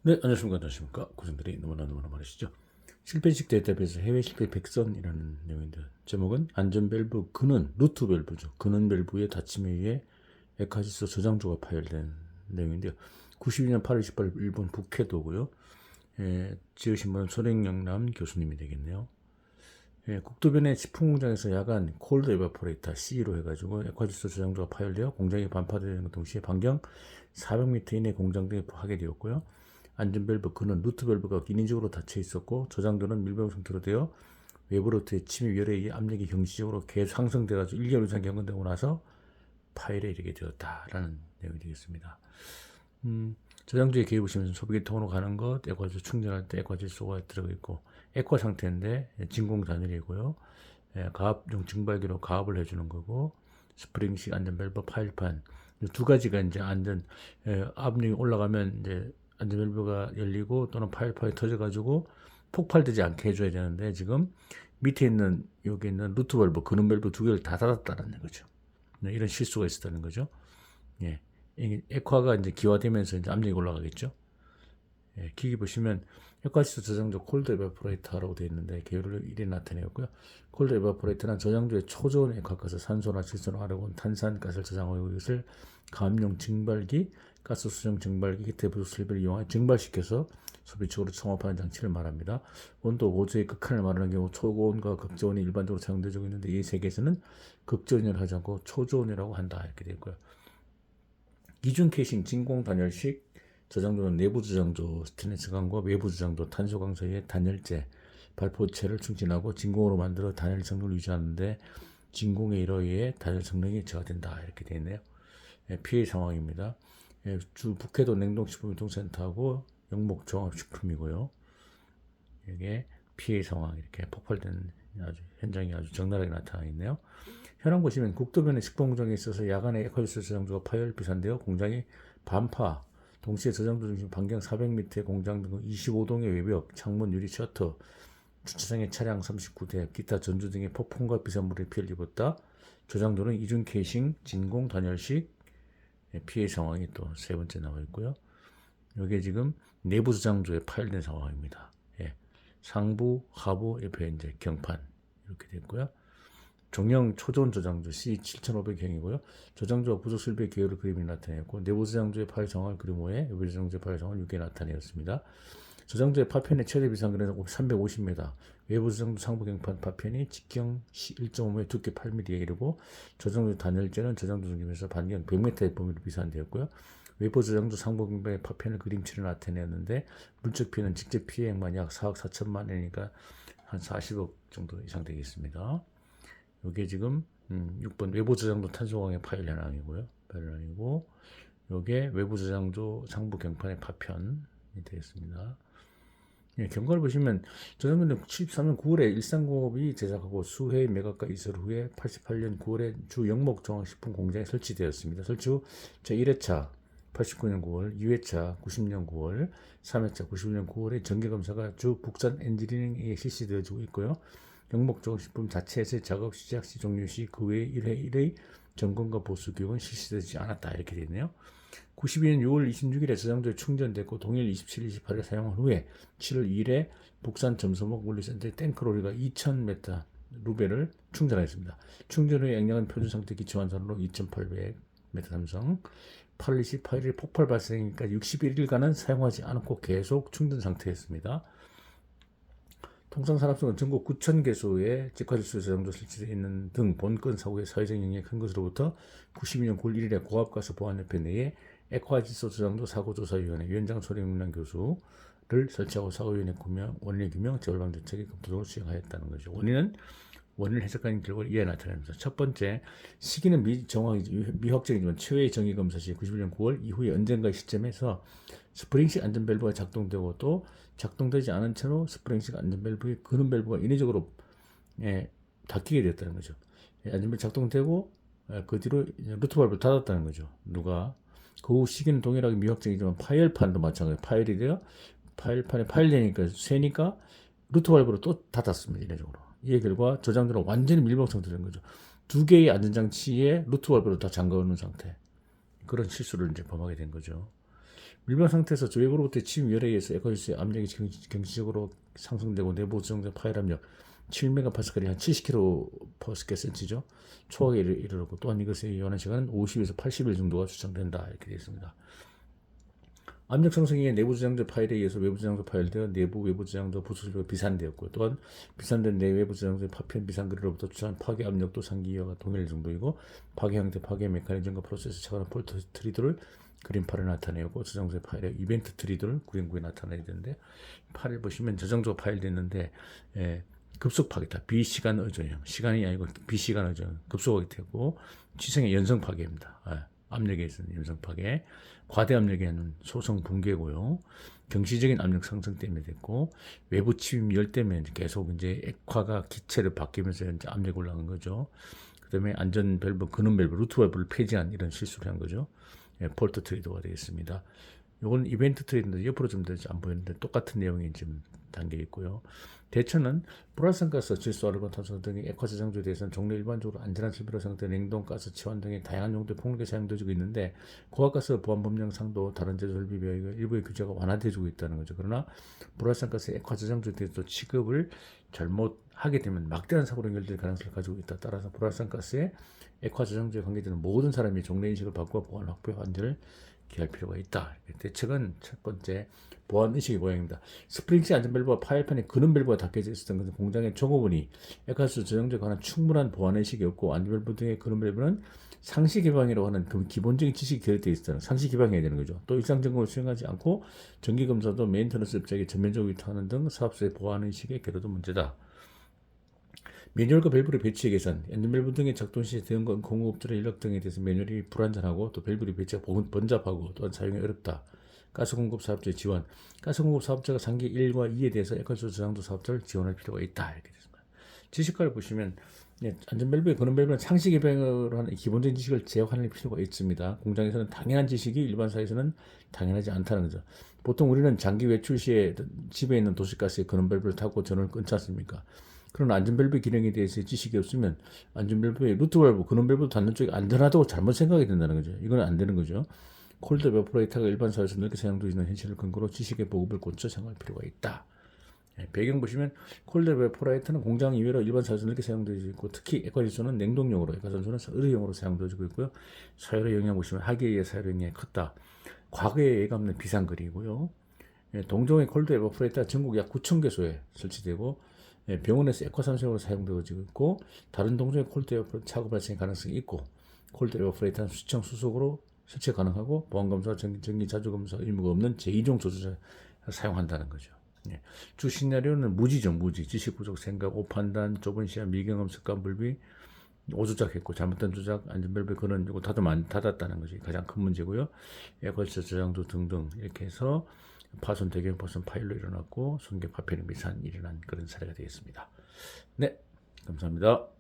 네, 안녕하십니까. 고생들이 너무나 많으시죠. 실패식 데이터베이스 해외 실패 백선이라는 내용인데, 제목은 안전 밸브 근원, 루트 밸브죠. 근원 밸브의 닫힘에 의해 에카시스 저장조가 파열된 내용인데요. 92년 8월 28일 일본 북해도고요. 지으신 분은 손행영남 교수님이 되겠네요. 국도변의 식품공장에서 야간 콜드 에바포레이터 C로 해가지고 에콰지스 저장조가 파열되어 공장이 반파되는 동시에 반경 400m 이내 공장 등에 파괴되었고요. 안전밸브 그는 루트 밸브가 인위적으로 닫혀 있었고 저장도는 밀봉 상태로 되어 외부로부터의 침입 열에 의해 압력이 형시적으로 계속 상승돼가지고 1개월 이상 경험되고 나서 파열에 이르게 되었다라는 내용이 되겠습니다. 저장도에 기회 보시면 소비기 통으로 가는 것, 액화질 충전할 때 액화질소가 들어가 있고 액화 상태인데 진공 단열이고요. 가압용 증발기로 가압을 해주는 거고 스프링식 안전 밸브 파일판 두 가지가 이제 안전 압력이 올라가면 이제 안전 밸브가 열리고 또는 파일판이 터져가지고 폭발되지 않게 해줘야 되는데 지금 밑에 있는 여기 있는 루트 밸브, 근원 밸브 두 개를 다 닫았다는 거죠. 이런 실수가 있었다는 거죠. 예. 액화가 이제 기화되면서 이제 압력이 올라가겠죠. 기기 보시면 액화시스 저장조 콜드 에바포레이터라고 되어 있는데 계열을 1에 나타내었고요. 콜드 에바포레이터는 저장조의 초저온 액화가스, 산소나 질소나 아르곤, 탄산가스를 저장하고 이것을 가압용 증발기, 가스 수정 증발기, 히트 부스를 이용해 증발시켜서 소비축으로 청합하는 장치를 말합니다. 온도 5도의 극한을 말하는 경우 초고온과 극저온이 일반적으로 사용되고 있는데 이 세계에서는 극저온이라고 하지 않고 초저온이라고 한다 이렇게 되어 있고요. 기준 캐싱 진공 단열식 저장조는 내부 저장조 스테인리스 강과 외부 저장조 탄소강 사이에 단열재 발포체를 충진하고 진공으로 만들어 단열 성능을 유지하는데 진공의 일어에 단열 성능이 저하된다 이렇게 되어 있네요. 피해 상황입니다. 주 북해도 냉동식품유통센터하고 영목종합식품이고요. 이게 피해 상황 이렇게 폭발된 아주 현장이 아주 적나라하게 나타나 있네요. 현황 보시면 국도변의 식품공장에 있어서 야간에 에코시스 저장조가 파열 비산되어 공장이 반파, 동시에 저장조 중심 반경 400m의 공장 등 25동의 외벽, 창문, 유리, 셔터, 주차장의 차량 39대, 기타 전주 등의 폭풍과 비산물에 피해를 입었다. 저장조는 이중 캐싱, 진공 단열식 피해 상황이 또 세 번째 나와 있고요. 이게 지금 내부 저장조에 파열된 상황입니다. 상부, 하부 옆에 이제 경판 이렇게 됐고요. 종영 초전 저장조 C7500형이고요. 저장조와 부속 설비 계열의 그림이 나타내었고 내부 저장조의 파열 상황을 그림 후에 외부 저장조의 파열 상황을 6개 나타내었습니다. 저장조의 파편의 최대 비상거리는 350m, 외부 저장조 상부 경판 파편이 직경 1.5m, 두께 8mm에 이르고 저장조 단열재는 저장조 중심에서 반경 100m의 범위로 비산되었고요. 외부 저장조 상부 경판의 파편을 그림치를 나타내었는데 물적 피해는 직접 피해액만 약 4억 4천만 원이니까 한 40억 정도 이상 되겠습니다. 이게 지금 6번 외부 저장조 탄소광의 파열 현황이고요. 파열현황이고 이게 외부 저장조 상부 경판의 파편이 되겠습니다. 경과를 보시면 저장조는 73년 9월에 일산공업이 제작하고 수해 매각과 이설 후에 88년 9월에 주 영목종합식품 공장에 설치되었습니다. 설치 후 제1회차 89년 9월, 2회차 90년 9월, 3회차 91년 9월에 정기검사가 주 북산 엔지니어링에 실시되어지고 있고요. 영목종합식품 자체에서의 작업 시작 시 종료 시 그 외에 1회 1의 점검과 보수 교육은 실시되지 않았다 이렇게 되어 있네요. 92년 6월 26일에 저장조에 충전됐고 동일 27, 28일 사용한 후에 7월 2일에 북산 점소목 물류센터의 탱크로리가 2000m 루베를 충전했습니다. 충전 후에 양량은 표준 상태 기초 완산으로 2800m 삼성 8월 28일 폭발 발생이니까 61일간은 사용하지 않고 계속 충전 상태였습니다. 통상산업성은 전국 9,000개소의 직화질소 저장조 설치되어 있는 등 본건 사고의 사회적 영향이 큰 것으로부터 92년 9월 1일에 고압가스 보안협회 내에 액화질소 저장조 사고조사위원회 위원장 손행남 교수를 설치하고 사고위원회 구명, 원인의 규명, 재발방 대책의 검토 등을 수행하였다는 거죠. 원인을 해석하는 결과를 이에 나타냅니다. 첫 번째, 시기는 미확정이지만 최후의 정기검사 시 91년 9월 이후에 언젠가 시점에서 스프링식 안전밸브가 작동되고 또 작동되지 않은 채로 스프링식 안전밸브의 근원 밸브가 인위적으로 닫히게 되었다는 거죠. 안전밸브 작동되고 그 뒤로 루트 밸브를 닫았다는 거죠. 누가? 그 후 시기는 동일하게 미확정이지만 파열판도 마찬가지예요. 파열이 돼요. 파열판에 파열되니까 새니까 루트 밸브로 또 닫았습니다. 이례적으로. 이의 결과 저장조는 완전히 밀봉 상태된 거죠. 두 개의 안전장치에 루트 밸브를 다 잠가놓은 상태. 그런 실수를 이제 범하게 된 거죠. 밀봉 상태에서 외부로부터 침입 열에 의해서 에코시스의 압력이 경시적으로 상승되고 내부 저장소 파일 압력 7MPa이 한 70kPa/cm죠. 초하게 이르렀고 또한 이것의 요하는 시간은 50에서 80일 정도가 추정된다 이렇게 되어 있습니다. 압력 상승에 내부 저장소 파일에 의해서 외부 저장소 파일되어 내부 외부 저장소 부수적으로 비산되었고 또한 비산된 내외부 저장소의 파편 비산거리로부터 추산 파괴 압력도 상기와 동일 정도이고 파괴 형태 파괴 메커니즘과 프로세스 차가운 폴트 트리들을 그림판에 나타내고 저장소 파일에 이벤트 트리들을 구행구에 나타내야 되는데 파일 보시면 저장소 파일 됐는데 급속 파괴다. 비시간 의존형. 시간이 아니고 비시간 의존. 급속하게 되고 지성의 연성 파괴입니다. 압력에 있어서 연성 파괴. 과대 압력에는 소성 붕괴고요. 경시적인 압력 상승 때문에 됐고 외부 침입 열 때문에 계속 이제 액화가 기체를 바뀌면서 이제 압력이 올라간 거죠. 그다음에 안전 밸브, 근원 밸브, 루트 밸브를 폐지한 이런 실수를 한 거죠. 폴트 트리더가 되겠습니다. 이건 이벤트 트리인데 옆으로 좀 되지 안 보이는데 똑같은 내용이 지금 담겨 있고요. 대처는 불활성가스, 질소, 아르곤, 탄소 등의 액화 저장소에 대해서는 종래 일반적으로 안전한 실비로 사용되는 냉동가스, 치환 등의 다양한 용도의 폭력에 사용되어지고 있는데 고압가스 보안 법령상도 다른 제조 설비 비하여 일부의 규제가 완화되어지고 있다는 거죠. 그러나 불활성가스 액화 저장소에 대해서 취급을 잘못하게 되면 막대한 사고로 연결될 가능성을 가지고 있다. 따라서 불활성가스의 액화 저장소에 관계되는 모든 사람이 종래 인식을 바꾸어 보안 확보에 환전을 기할 필요가 있다. 대책은 첫 번째 보안 의식의 모양입니다. 스프링치 안전밸브와 파일판에 근원 밸브가 닫혀져 있었던 것은 공장의 종업원이 액화수 저장소에 관한 충분한 보안 의식이 없고 안전밸브 등의 근원 밸브는 상시 개방이라고 하는 그 기본적인 지식이 결여되어 있었다는 상시 개방해야 되는 거죠. 또 일상 점검을 수행하지 않고 정기 검사도 메인터넌스 업자에게 전면적으로 위탁하는 등 사업소의 보안 의식의 결여도 문제다. 매뉴얼과 밸브의 배치 계산, 엔진 밸브 등의 작동 시 대응과 공급업자의 인력 등에 대해서 매뉴얼이 불완전하고 또 밸브의 배치가 번잡하고 또한 사용이 어렵다. 가스 공급 사업자의 지원, 가스 공급 사업자가 상기 1과 2에 대해서 액화수 저장소 사업자를 지원할 필요가 있다. 이렇게 됐습니다. 지식과를 보시면 안전 밸브의 근원 밸브는 상시 개방으로 하는 기본적인 지식을 제어할 필요가 있습니다. 공장에서는 당연한 지식이 일반 사회에서는 당연하지 않다는 거죠. 보통 우리는 장기 외출 시에 집에 있는 도시가스의 근원 밸브를 타고 전원을 끊지 않습니까? 그런 안전밸브 기능에 대해서 지식이 없으면 안전밸브의 루트 밸브, 근원 밸브 닫는 쪽이 안전하다고 잘못 생각이 된다는 거죠. 이건 안 되는 거죠. 콜드 에버포레이터가 일반 사회에서 넓게 사용되고 있는 현실을 근거로 지식의 보급을 고쳐 생각할 필요가 있다. 배경 보시면 콜드 에버포레이터는 공장 이외로 일반 사회에서 넓게 사용되고 있고 특히 액화질소는 냉동용으로, 액화산소는 의료용으로 사용되고 있고요. 사회로 영향 보시면 하기에 의해 사회로 영향이 컸다. 과거에 예가 없는 비상거리고요. 동종의 콜드 에버포레이터가 전국 약 9,000개소에 설치되고 병원에서 액화산소용으로 사용되고 있고 다른 동종의 콜드 에어프레이터 차고 발생의 가능성이 있고 콜드 에어프레이터는 수청 수속으로 설치 가능하고 보안검사, 정기 자주검사 의무가 없는 제2종 조주자 사용한다는 거죠. 주 시나리오는 무지죠. 무지. 지식 부족, 생각, 오판단, 좁은 시야, 미경험, 습관, 불비, 오조작했고 잘못된 조작, 안전밸브 그런 거 닫았다는 것이 가장 큰 문제고요. 에어컨 저장소 등등 이렇게 해서 파손, 대경 파손 파일로 일어났고 손괴 파편의 미산 일어난 그런 사례가 되겠습니다. 네, 감사합니다.